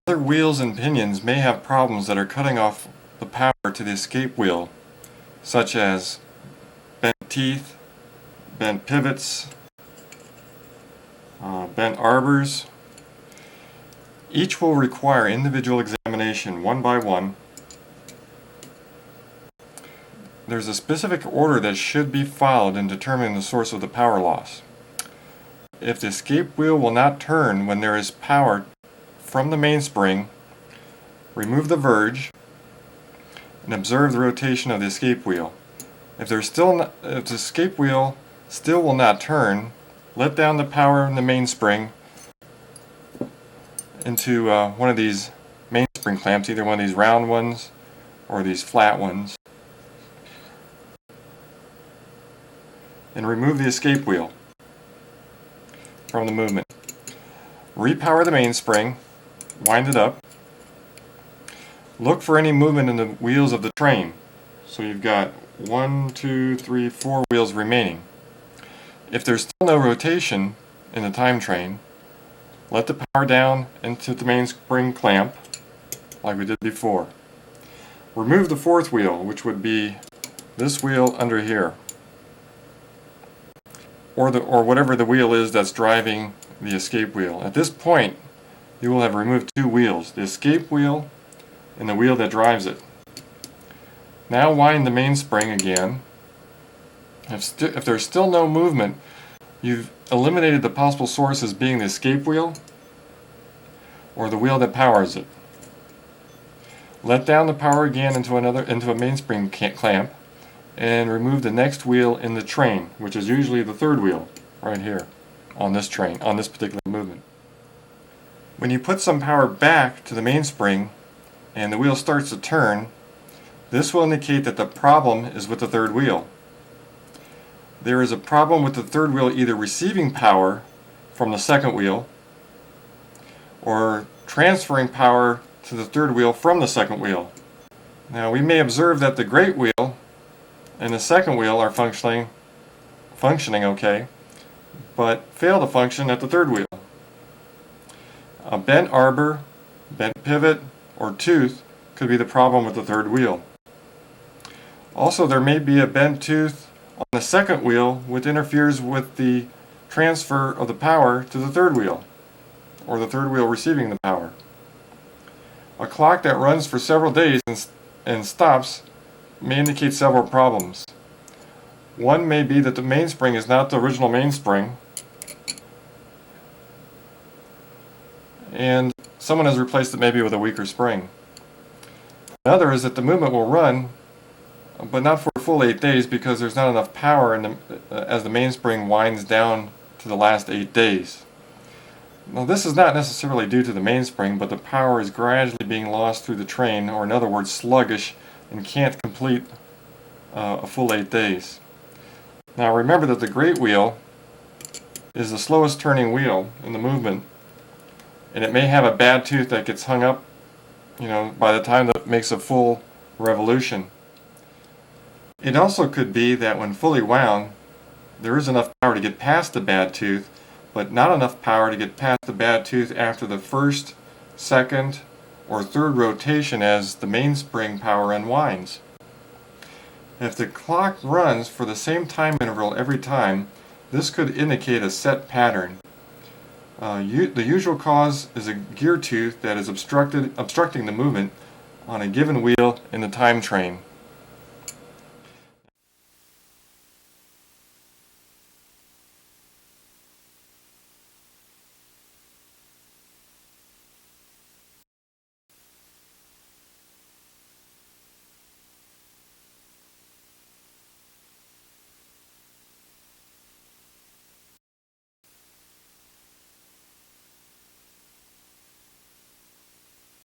Other wheels and pinions may have problems that are cutting off the power to the escape wheel, such as bent teeth, bent pivots, bent arbors. Each will require individual examination one by one. There's a specific order that should be followed in determining the source of the power loss. If the escape wheel will not turn when there is power from the mainspring, remove the verge and observe the rotation of the escape wheel. If the escape wheel still will not turn, let down the power in the mainspring into one of these mainspring clamps, either one of these round ones or these flat ones, and remove the escape wheel from the movement. Repower the mainspring, wind it up. Look for any movement in the wheels of the train. So you've got 1, 2, 3, 4 wheels remaining. If there's still no rotation in the time train, let the power down into the mainspring clamp like we did before. Remove the fourth wheel, which would be this wheel under here, or whatever the wheel is that's driving the escape wheel. At this point, you will have removed two wheels, the escape wheel and the wheel that drives it. Now wind the mainspring again. If there's still no movement, you've eliminated the possible source as being the escape wheel or the wheel that powers it. Let down the power again into a mainspring clamp and remove the next wheel in the train, which is usually the third wheel right here on this train, on this particular movement. When you put some power back to the mainspring and the wheel starts to turn, this will indicate that the problem is with the third wheel. There is a problem with the third wheel either receiving power from the second wheel or transferring power to the third wheel from the second wheel. Now we may observe that the great wheel and the second wheel are functioning okay, but fail to function at the third wheel. A bent arbor, bent pivot, or tooth could be the problem with the third wheel. Also, there may be a bent tooth on the second wheel which interferes with the transfer of the power to the third wheel, or the third wheel receiving the power. A clock that runs for several days and stops may indicate several problems. One may be that the mainspring is not the original mainspring, and someone has replaced it maybe with a weaker spring. Another is that the movement will run, but not for a full 8 days because there's not enough power as the mainspring winds down to the last 8 days. Now this is not necessarily due to the mainspring, but the power is gradually being lost through the train, or in other words sluggish, and can't complete a full 8 days. Now remember that the great wheel is the slowest turning wheel in the movement, and it may have a bad tooth that gets hung up, by the time that it makes a full revolution. It also could be that when fully wound, there is enough power to get past the bad tooth, but not enough power to get past the bad tooth after the first, second, or third rotation as the mainspring power unwinds. If the clock runs for the same time interval every time, this could indicate a set pattern. The usual cause is a gear tooth that is obstructing the movement on a given wheel in the time train.